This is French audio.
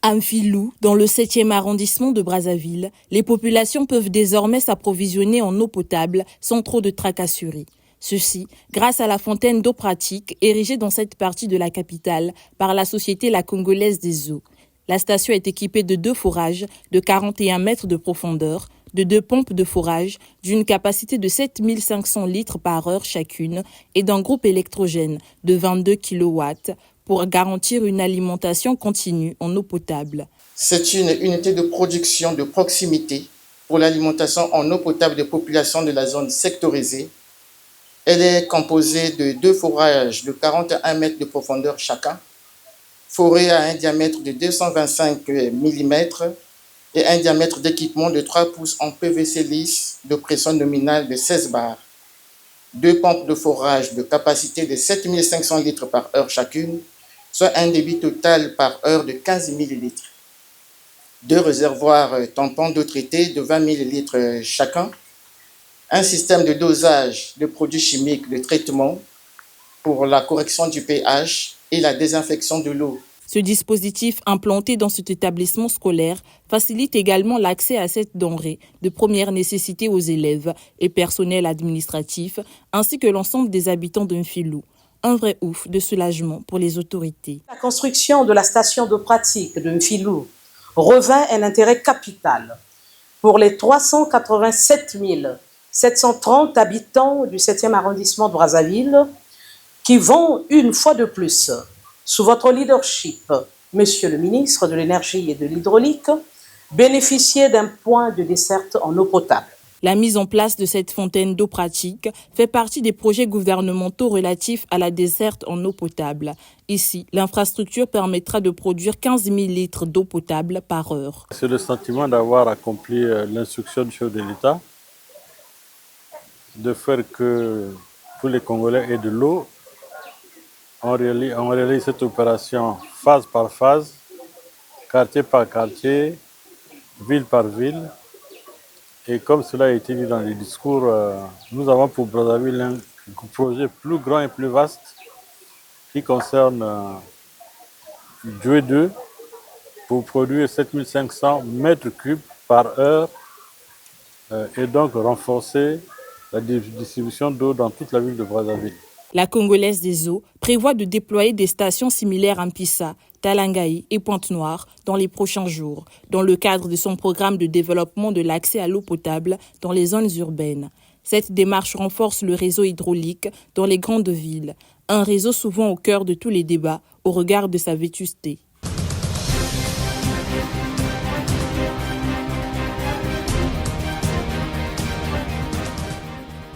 À Mfilou, dans le 7e arrondissement de Brazzaville, les populations peuvent désormais s'approvisionner en eau potable sans trop de tracasseries. Ceci grâce à la fontaine d'eau pratique érigée dans cette partie de la capitale par la société La Congolaise des Eaux. La station est équipée de 2 forages de 41 mètres de profondeur, de 2 pompes de forage d'une capacité de 7500 litres par heure chacune et d'un groupe électrogène de 22 kW pour garantir une alimentation continue en eau potable. C'est une unité de production de proximité pour l'alimentation en eau potable des populations de la zone sectorisée. Elle est composée de 2 forages de 41 mètres de profondeur chacun, forés à un diamètre de 225 mm et un diamètre d'équipement de 3 pouces en PVC lisse de pression nominale de 16 bars. 2 pompes de forage de capacité de 7500 litres par heure chacune, soit un débit total par heure de 15 000 litres. 2 réservoirs tampons d'eau traitée de 20 000 litres chacun. Un système de dosage de produits chimiques de traitement pour la correction du pH et la désinfection de l'eau. Ce dispositif implanté dans cet établissement scolaire facilite également l'accès à cette denrée de première nécessité aux élèves et personnels administratifs, ainsi que l'ensemble des habitants de Mfilou. Un vrai ouf de soulagement pour les autorités. La construction de la station d'eau pratique de Mfilou revêt un intérêt capital pour les 387 730 habitants du 7e arrondissement de Brazzaville qui vont une fois de plus, sous votre leadership, Monsieur le ministre de l'Énergie et de l'Hydraulique, bénéficier d'un point de desserte en eau potable. La mise en place de cette fontaine d'eau pratique fait partie des projets gouvernementaux relatifs à la desserte en eau potable. Ici, l'infrastructure permettra de produire 15 000 litres d'eau potable par heure. C'est le sentiment d'avoir accompli l'instruction du chef de l'État, de faire que tous les Congolais aient de l'eau. On réalise cette opération phase par phase, quartier par quartier, ville par ville. Et comme cela a été dit dans les discours, nous avons pour Brazzaville un projet plus grand et plus vaste qui concerne Dieu 2 pour produire 7500 mètres cubes par heure et donc renforcer la distribution d'eau dans toute la ville de Brazzaville. La Congolaise des Eaux prévoit de déployer des stations similaires à Mpissa, Talangaï et Pointe-Noire dans les prochains jours, dans le cadre de son programme de développement de l'accès à l'eau potable dans les zones urbaines. Cette démarche renforce le réseau hydraulique dans les grandes villes, un réseau souvent au cœur de tous les débats au regard de sa vétusté.